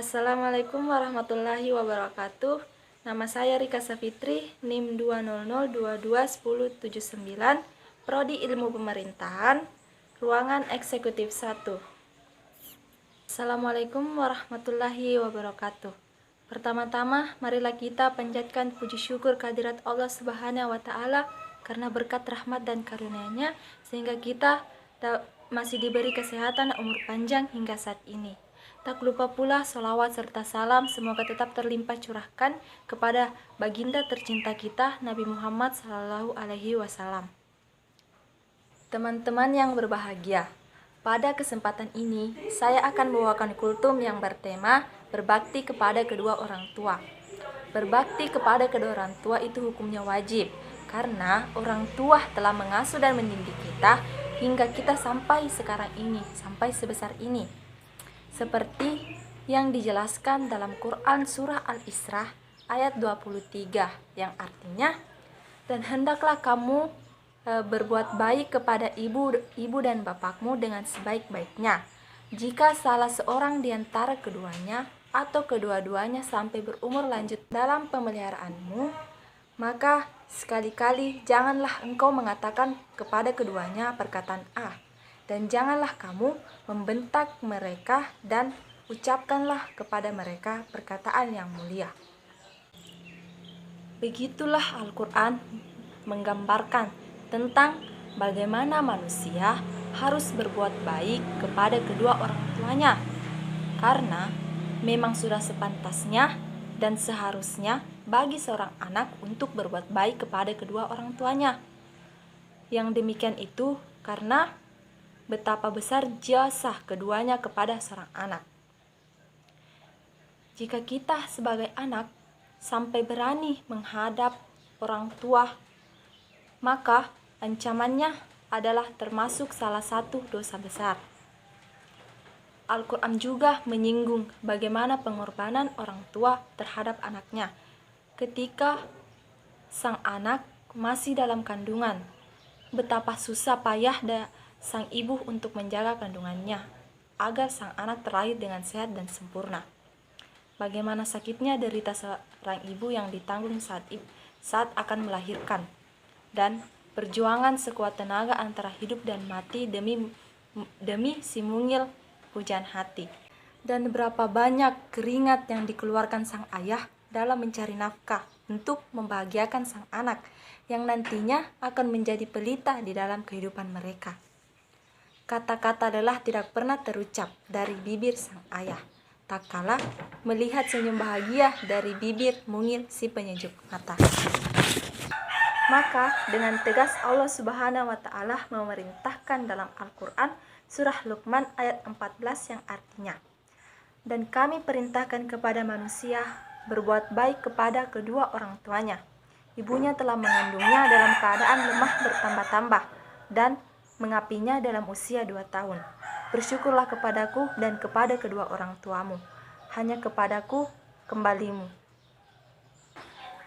Assalamualaikum warahmatullahi wabarakatuh. Nama saya Rika Safitri, NIM 200221079, Prodi Ilmu Pemerintahan, Ruangan Eksekutif 1. Assalamualaikum warahmatullahi wabarakatuh. Pertama-tama, marilah kita panjatkan puji syukur kehadirat Allah Subhanahu wa Ta'ala karena berkat rahmat dan karunia-Nya sehingga kita masih diberi kesehatan dan umur panjang hingga saat ini. Tak lupa pula sholawat serta salam semoga tetap terlimpah curahkan kepada baginda tercinta kita Nabi Muhammad SAW. Teman-teman yang berbahagia, pada kesempatan ini saya akan membawakan kultum yang bertema berbakti kepada kedua orang tua. Berbakti kepada kedua orang tua itu hukumnya wajib karena orang tua telah mengasuh dan mendidik kita hingga kita sampai sekarang ini, sampai sebesar ini. Seperti yang dijelaskan dalam Quran Surah Al-Isra ayat 23 yang artinya, dan hendaklah kamu berbuat baik kepada ibu dan bapakmu dengan sebaik-baiknya. Jika salah seorang di antara keduanya atau kedua-duanya sampai berumur lanjut dalam pemeliharaanmu, maka sekali-kali janganlah engkau mengatakan kepada keduanya perkataan A, dan janganlah kamu membentak mereka dan ucapkanlah kepada mereka perkataan yang mulia. Begitulah Al-Quran menggambarkan tentang bagaimana manusia harus berbuat baik kepada kedua orang tuanya, karena memang sudah sepantasnya dan seharusnya bagi seorang anak untuk berbuat baik kepada kedua orang tuanya. Yang demikian itu karena betapa besar jasa keduanya kepada seorang anak. Jika kita sebagai anak sampai berani menghadap orang tua, maka ancamannya adalah termasuk salah satu dosa besar. Al-Quran juga menyinggung bagaimana pengorbanan orang tua terhadap anaknya ketika sang anak masih dalam kandungan. Betapa susah payah sang ibu untuk menjaga kandungannya agar sang anak terlahir dengan sehat dan sempurna. Bagaimana sakitnya derita seorang ibu yang ditanggung saat akan melahirkan, dan perjuangan sekuat tenaga antara hidup dan mati demi si mungil hujan hati. Dan berapa banyak keringat yang dikeluarkan sang ayah dalam mencari nafkah untuk membahagiakan sang anak yang nantinya akan menjadi pelita di dalam kehidupan mereka. Kata-kata lelah tidak pernah terucap dari bibir sang ayah, tak kalah melihat senyum bahagia dari bibir mungil si penyejuk mata. Maka dengan tegas Allah Subhanahu wa Ta'ala memerintahkan dalam Al-Quran surah Luqman ayat 14 yang artinya, dan kami perintahkan kepada manusia berbuat baik kepada kedua orang tuanya. Ibunya telah mengandungnya dalam keadaan lemah bertambah-tambah dan mengapinya dalam usia 2 tahun. Bersyukurlah kepadaku dan kepada kedua orang tuamu. Hanya kepadaku kembalimu.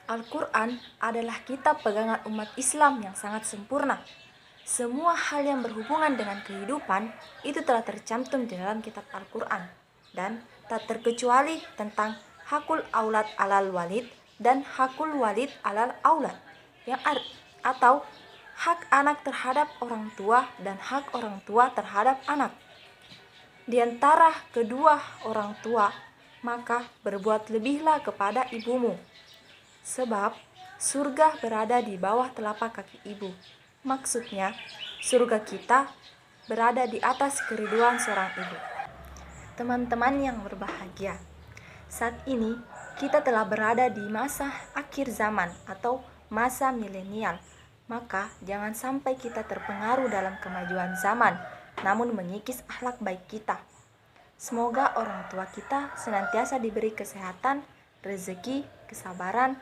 Al-Quran adalah kitab pegangan umat Islam yang sangat sempurna. Semua hal yang berhubungan dengan kehidupan itu telah tercantum di dalam kitab Al-Quran, dan tak terkecuali tentang hakul aulad alal walid dan hakul walid alal aulad atau hak anak terhadap orang tua dan hak orang tua terhadap anak. Di antara kedua orang tua, maka berbuat lebihlah kepada ibumu, sebab surga berada di bawah telapak kaki ibu. Maksudnya, surga kita berada di atas keriduan seorang ibu. Teman-teman yang berbahagia, saat ini kita telah berada di masa akhir zaman atau masa milenial. Maka jangan sampai kita terpengaruh dalam kemajuan zaman, namun mengikis akhlak baik kita. Semoga orang tua kita senantiasa diberi kesehatan, rezeki, kesabaran,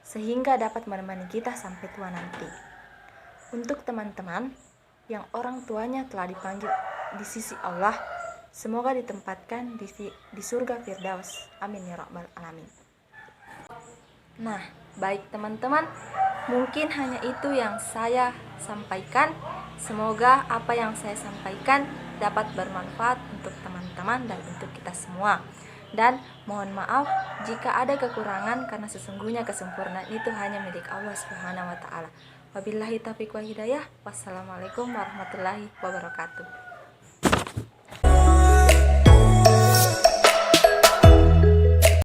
sehingga dapat menemani kita sampai tua nanti. Untuk teman-teman yang orang tuanya telah dipanggil di sisi Allah, semoga ditempatkan di surga Firdaus. Amin ya rabbal alamin. Nah, baik teman-teman, mungkin hanya itu yang saya sampaikan. Semoga apa yang saya sampaikan dapat bermanfaat untuk teman-teman dan untuk kita semua. Dan mohon maaf jika ada kekurangan, karena sesungguhnya kesempurnaan itu hanya milik Allah Subhanahu wa taala. Wabillahi taufiq wa hidayah. Wassalamualaikum warahmatullahi wabarakatuh.